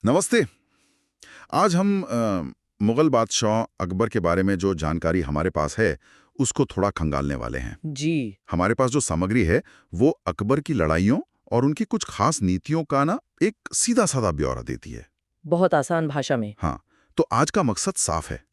नमस्ते। आज हम मुगल बादशाह अकबर के बारे में जो जानकारी हमारे पास है उसको थोड़ा खंगालने वाले हैं। जी। हमारे पास जो सामग्री है वो अकबर की लड़ाइयों और उनकी कुछ खास नीतियों का ना एक सीधा साधा ब्यौरा देती है। बहुत आसान भाषा में। हाँ, तो आज का मकसद साफ है।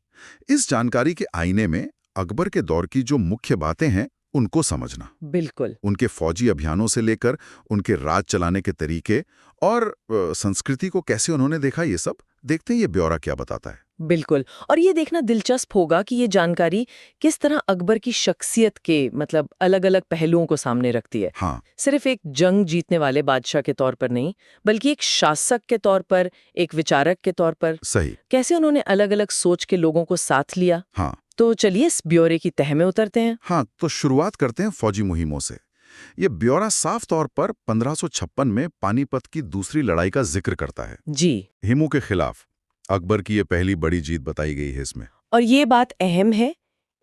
इस जानकारी के आईने में अकबर के दौर की जो मुख्य बातें हैं उनको समझना, बिल्कुल। उनके फौजी अभियानों से लेकर उनके राज चलाने के तरीके और संस्कृति को कैसे उन्होंने देखा, ये सब देखते हैं ये ब्यौरा क्या बताता है। बिल्कुल। और ये देखना दिलचस्प होगा कि ये जानकारी किस तरह अकबर की शख्सियत के अलग-अलग पहलुओं को सामने रखती है। हाँ, सिर्फ एक जंग जीतने वाले बादशाह के तौर पर नहीं, बल्कि एक शासक के तौर पर, एक विचारक के तौर पर, सही। कैसे उन्होंने अलग-अलग सोच के लोगों को साथ लिया। हाँ तो चलिए इस ब्यौरे की तह में उतरते हैं। हाँ, तो शुरुआत करते हैं फौजी मुहिमों से। ये ब्यौरा साफ तौर पर 1556 में पानीपत की दूसरी लड़ाई का जिक्र करता है। जी। हिमू के खिलाफ अकबर की ये पहली बड़ी जीत बताई गई है इसमें। और ये बात अहम है।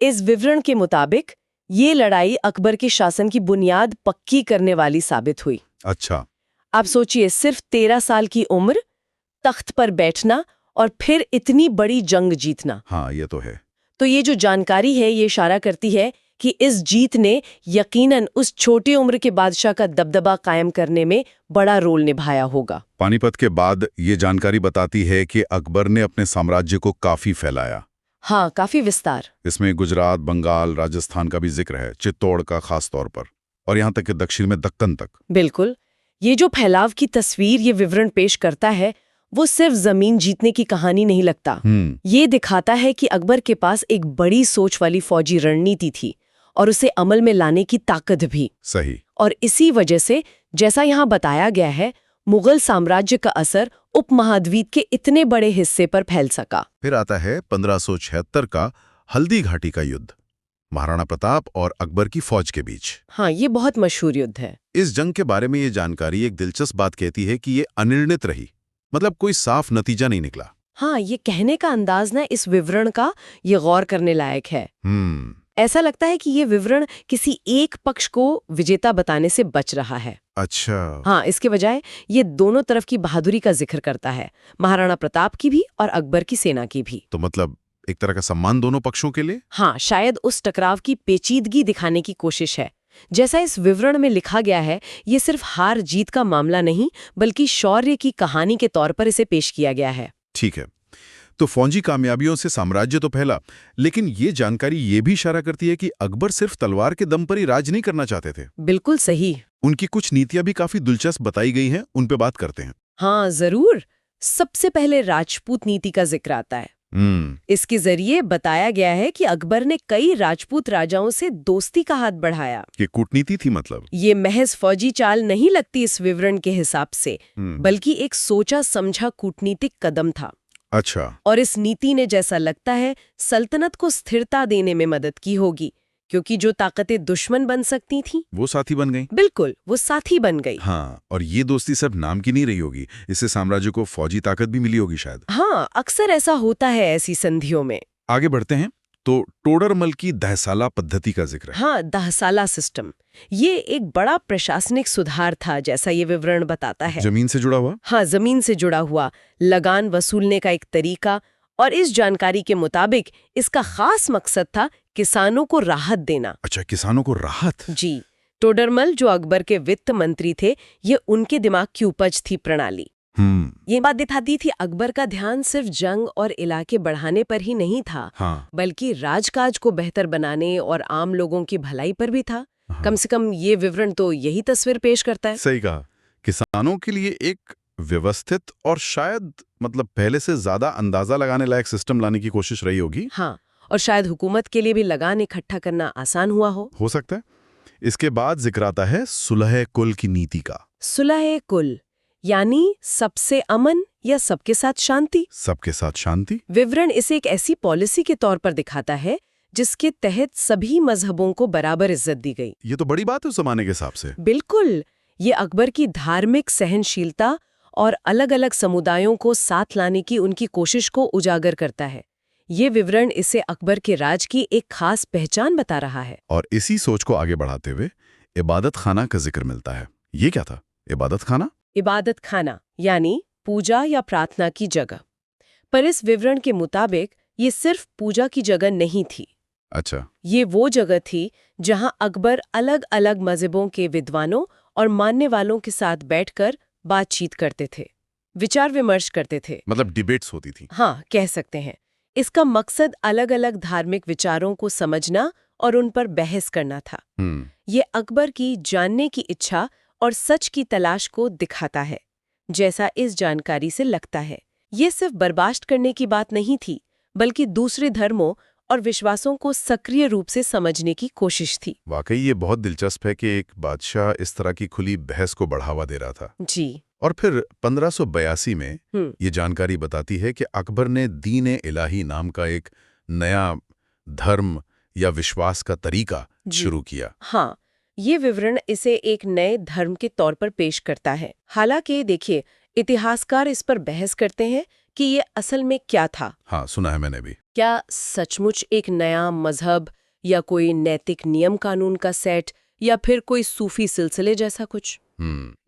इस विवरण के मुताबिक ये लड़ाई अकबर के शासन की बुनियाद पक्की करने वाली साबित हुई। अच्छा। आप सोचिए, सिर्फ 13 साल की उम्र, तख्त पर बैठना और फिर इतनी बड़ी जंग जीतना। हाँ, ये तो है। तो ये जो जानकारी है ये इशारा करती है कि इस जीत ने यकीनन उस छोटी उम्र के बादशाह का दबदबा कायम करने में बड़ा रोल निभाया होगा। पानीपत के बाद ये जानकारी बताती है कि अकबर ने अपने साम्राज्य को काफी फैलाया। हाँ, काफी विस्तार। इसमें गुजरात, बंगाल, राजस्थान का भी जिक्र है, चित्तौड़ का खास तौर पर, और यहाँ तक कि दक्षिण में दक्कन तक। बिल्कुल। ये जो फैलाव की तस्वीर ये विवरण पेश करता है वो सिर्फ जमीन जीतने की कहानी नहीं लगता। ये दिखाता है कि अकबर के पास एक बड़ी सोच वाली फौजी रणनीति थी और उसे अमल में लाने की ताकत भी। सही। और इसी वजह से, जैसा यहाँ बताया गया है, मुगल साम्राज्य का असर उपमहाद्वीप के इतने बड़े हिस्से पर फैल सका। फिर आता है 1576 का हल्दी घाटी का युद्ध, महाराणा प्रताप और अकबर की फौज के बीच। हाँ, ये बहुत मशहूर युद्ध है। इस जंग के बारे में ये जानकारी एक दिलचस्प बात कहती है कि ये अनिर्णित रही, मतलब कोई साफ नतीजा नहीं निकला। हाँ, ये कहने का अंदाज ना इस विवरण का ये गौर करने लायक है। ऐसा लगता है कि ये विवरण किसी एक पक्ष को विजेता बताने से बच रहा है। अच्छा। हाँ, इसके बजाय ये दोनों तरफ की बहादुरी का जिक्र करता है, महाराणा प्रताप की भी और अकबर की सेना की भी। तो मतलब एक तरह का सम्मान दोनों पक्षों के लिए। हाँ, शायद उस टकराव की पेचीदगी दिखाने की कोशिश है। जैसा इस विवरण में लिखा गया है, ये सिर्फ हार जीत का मामला नहीं, बल्कि शौर्य की कहानी के तौर पर इसे पेश किया गया है। ठीक है, तो फौजी कामयाबियों से साम्राज्य तो फैला, लेकिन ये जानकारी ये भी इशारा करती है कि अकबर सिर्फ तलवार के दम पर ही राज नहीं करना चाहते थे। बिल्कुल सही। उनकी कुछ नीतियां भी काफी दिलचस्प बताई गई हैं, उन पे बात करते हैं। हाँ, जरूर। सबसे पहले राजपूत नीति का जिक्र आता है। इसके जरिए बताया गया है कि अकबर ने कई राजपूत राजाओं से दोस्ती का हाथ बढ़ाया। ये कूटनीति थी मतलब? ये महज फौजी चाल नहीं लगती इस विवरण के हिसाब से, बल्कि एक सोचा समझा कूटनीतिक कदम था। अच्छा। और इस नीति ने, जैसा लगता है, सल्तनत को स्थिरता देने में मदद की होगी, क्योंकि जो ताकतें दुश्मन बन सकती थीं, वो साथी बन गई। बिल्कुल, वो साथी बन गई। हाँ, और ये दोस्ती सिर्फ नाम की नहीं रही होगी, इससे साम्राज्य को फौजी ताकत भी मिली होगी शायद। हाँ, अक्सर ऐसा होता है ऐसी संधियों में। आगे बढ़ते हैं तो टोडरमल की दहसाला पद्धति का जिक्र है। हाँ, दहसाला सिस्टम। ये एक बड़ा प्रशासनिक सुधार था, जैसा ये विवरण बताता है। जमीन से जुड़ा हुआ? हाँ, जमीन से जुड़ा हुआ, लगान वसूलने का एक तरीका। और इस जानकारी के मुताबिक इसका खास मकसद था किसानों को राहत देना। अच्छा, किसानों को राहत? जी। टोडरमल, जो अकबर के वित्त मंत्री थे, ये उनके दिमाग की उपज थी प्रणाली। ये बात दिखाती थी अकबर का ध्यान सिर्फ जंग और इलाके बढ़ाने पर ही नहीं था, हाँ। बल्कि राजकाज को बेहतर बनाने और आम लोगों की भलाई पर भी था। हाँ। कम से कम ये विवरण तो यही तस्वीर पेश करता है। सही कहा। किसानों के लिए एक व्यवस्थित और शायद पहले से ज्यादा अंदाजा लगाने लायक सिस्टम लाने की कोशिश रही होगी। हाँ, और शायद हुकूमत के लिए भी लगान इकट्ठा करना आसान हुआ हो सकता है। इसके बाद जिक्र आता है सुलह कुल की नीति का। सुलह कुल यानी सबसे अमन या सबके साथ शांति। सबके साथ शांति। विवरण इसे एक ऐसी पॉलिसी के तौर पर दिखाता है जिसके तहत सभी मजहबों को बराबर इज्जत दी गई। ये तो बड़ी बात है उस जमाने के हिसाब से। बिल्कुल। ये अकबर की धार्मिक सहनशीलता और अलग अलग समुदायों को साथ लाने की उनकी कोशिश को उजागर करता है। ये विवरण इसे अकबर के राज की एक खास पहचान बता रहा है। और इसी सोच को आगे बढ़ाते हुए इबादत खाना का जिक्र मिलता है। ये क्या था इबादत खाना? इबादत खाना यानी पूजा या प्रार्थना की जगह। पर इस विवरण के मुताबिक ये सिर्फ पूजा की जगह नहीं थी। अच्छा। ये वो जगह थी जहां अकबर अलग अलग मजहबों के विद्वानों और मानने वालों के साथ बैठकर बातचीत करते थे, विचार विमर्श करते थे। मतलब डिबेट्स होती थी। हाँ, कह सकते हैं। इसका मकसद अलग अलग धार्मिक विचारों को समझना और उन पर बहस करना था। ये अकबर की जानने की इच्छा और सच की तलाश को दिखाता है, जैसा इस जानकारी से लगता है। ये सिर्फ बर्दाश्त करने की बात नहीं थी, बल्कि दूसरे धर्मों और विश्वासों को सक्रिय रूप से समझने की कोशिश थी। वाकई ये बहुत दिलचस्प है कि एक बादशाह इस तरह की खुली बहस को बढ़ावा दे रहा था। जी। और फिर 1582 में ये जानकारी बताती है कि अकबर ने दीन-ए-इलाही नाम का एक नया धर्म या विश्वास का तरीका शुरू किया। हाँ, ये विवरण इसे एक नए धर्म के तौर पर पेश करता है। हालांकि देखिए, इतिहासकार इस पर बहस करते हैं कि ये असल में क्या था। हाँ, सुना है मैंने भी। क्या सचमुच एक नया मजहब या कोई नैतिक नियम कानून का सेट या फिर कोई सूफी सिलसिले जैसा कुछ?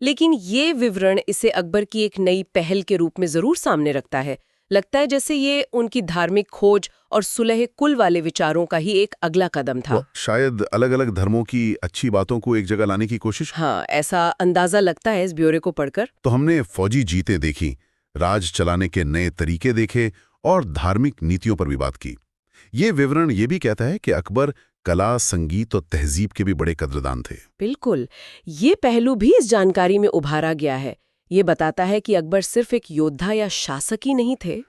लेकिन ये विवरण इसे अकबर की एक नई पहल के रूप में जरूर सामने रखता है। लगता है जैसे ये उनकी धार्मिक खोज और सुलह कुल वाले विचारों का ही एक अगला कदम था। शायद अलग-अलग धर्मों की अच्छी बातों को एक जगह लाने की कोशिश। हाँ, ऐसा अंदाजा लगता है इस ब्यौरे को पढ़कर। तो हमने फौजी जीतें देखी, राज चलाने के नए तरीके देखे और धार्मिक नीतियों पर भी बात की। ये विवरण ये भी कहता है कि अकबर कला, संगीत और तहजीब के भी बड़े कद्रदान थे। बिल्कुल, ये पहलू भी इस जानकारी में उभारा गया है। ये बताता है कि अकबर सिर्फ एक योद्धा या शासक ही नहीं थे,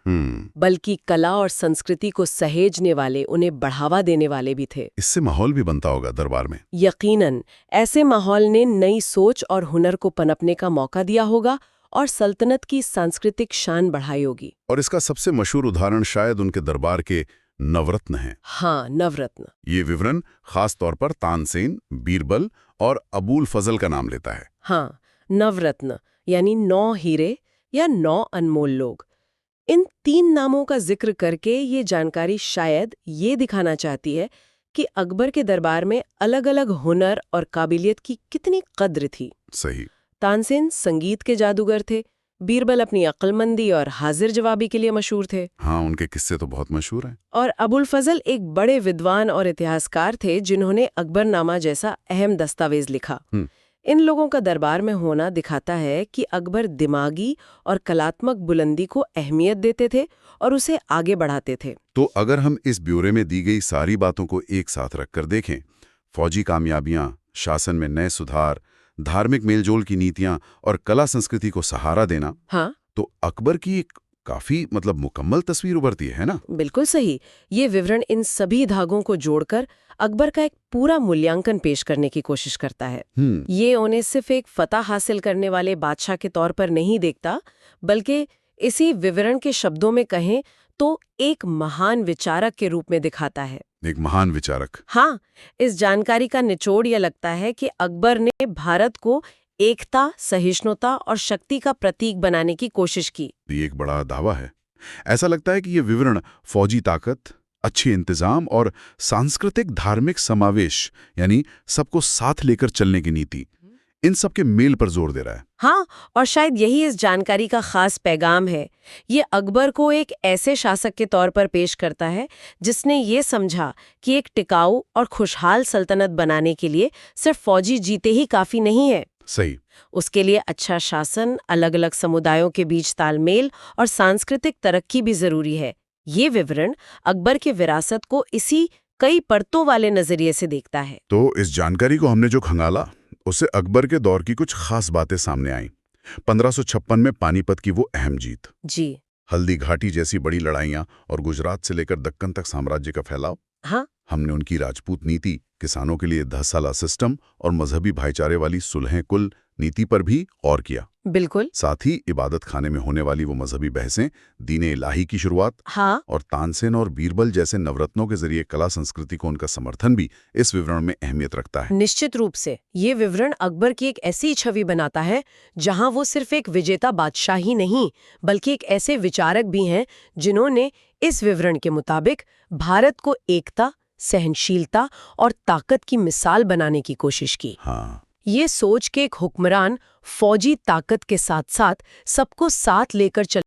बल्कि कला और संस्कृति को सहेजने वाले, उन्हें बढ़ावा देने वाले भी थे। इससे माहौल भी बनता होगा दरबार में। यकीनन, ऐसे माहौल ने नई सोच और हुनर को पनपने का मौका दिया होगा और सल्तनत की सांस्कृतिक शान बढ़ाई होगी। और इसका सबसे मशहूर उदाहरण शायद उनके दरबार के नवरत्न हैं। हाँ, नवरत्न। ये विवरण खास तौर पर तानसेन, बीरबल और अबुल फजल का नाम लेता है। हाँ, नवरत्न यानी 9 हीरे या 9 अनमोल लोग। इन 3 नामों का जिक्र करके ये जानकारी शायद ये दिखाना चाहती है कि अकबर के दरबार में अलग-अलग हुनर और काबिलियत की कितनी कद्र थी। सही। तानसेन संगीत के जादूगर थे, बीरबल अपनी अक्लमंदी और हाजिर जवाबी के लिए मशहूर थे। हाँ, उनके किस्से तो बहुत मशहूर हैं। और अबुल फजल एक बड़े विद्वान और इतिहासकार थे जिन्होंने अकबरनामा जैसा अहम दस्तावेज लिखा। इन लोगों का दरबार में होना दिखाता है कि अकबर दिमागी और कलात्मक बुलंदी को अहमियत देते थे और उसे आगे बढ़ाते थे। तो अगर हम इस ब्यौरे में दी गई सारी बातों को एक साथ रखकर देखें, फौजी कामयाबियां, शासन में नए सुधार, धार्मिक मेलजोल की नीतियां और कला संस्कृति को सहारा देना, हाँ, तो अकबर की एक काफी मुकम्मल तस्वीर उभरती है ना? बिल्कुल सही। ये विवरण इन सभी धागों को जोड़कर अकबर का एक पूरा मूल्यांकन पेश करने की कोशिश करता है। ये उन्हें सिर्फ एक फतह हासिल करने वाले बादशाह के तौर पर नहीं देखता, बल्कि इसी विवरण के शब्दों में कहें तो एक महान विचारक के रूप में दिखाता है। एक महान विचारक। हाँ, इस जानकारी का निचोड़ यह लगता है कि अकबर ने भारत को एकता, सहिष्णुता और शक्ति का प्रतीक बनाने की कोशिश की। ये एक बड़ा दावा है। ऐसा लगता है कि ये विवरण फौजी ताकत, अच्छे इंतजाम और सांस्कृतिक धार्मिक समावेश, यानी सबको साथ लेकर चलने की नीति, इन सब के मेल पर जोर दे रहा है। हाँ, और शायद यही इस जानकारी का खास पैगाम है। ये अकबर को एक ऐसे शासक के तौर पर पेश करता है जिसने ये समझा कि एक टिकाऊ और खुशहाल सल्तनत बनाने के लिए सिर्फ फौजी जीते ही काफी नहीं है। सही। उसके लिए अच्छा शासन, अलग अलग समुदायों के बीच तालमेल और सांस्कृतिक तरक्की भी जरूरी है। ये विवरण अकबर की विरासत को इसी कई परतों वाले नजरिए से देखता है। तो इस जानकारी को हमने जो खंगाला, उससे अकबर के दौर की कुछ खास बातें सामने आईं। 1556 में पानीपत की वो अहम जीत, जी, हल्दी घाटी जैसी बड़ी लड़ाइयां और गुजरात से लेकर दक्कन तक साम्राज्य का फैलाव। हाँ, हमने उनकी राजपूत नीति, किसानों के लिए 10 साला सिस्टम और मजहबी भाईचारे वाली सुलह कुल नीति पर भी गौर किया। बिल्कुल। साथ ही इबादत खाने में होने वाली वो मजहबी बहसें, दीने इलाही की शुरुआत, हाँ, और तानसेन और बीरबल जैसे नवरत्नों के जरिए कला संस्कृति को उनका समर्थन भी इस विवरण में अहमियत रखता है। निश्चित रूप से ये विवरण अकबर की एक ऐसी छवि बनाता है जहां वो सिर्फ एक विजेता बादशाह ही नहीं, बल्कि एक ऐसे विचारक भी हैं जिन्होंने इस विवरण के मुताबिक भारत को एकता, सहनशीलता और ताकत की मिसाल बनाने की कोशिश की। हाँ, ये सोच के एक हुक्मरान फौजी ताकत के साथ साथ सबको साथ लेकर चल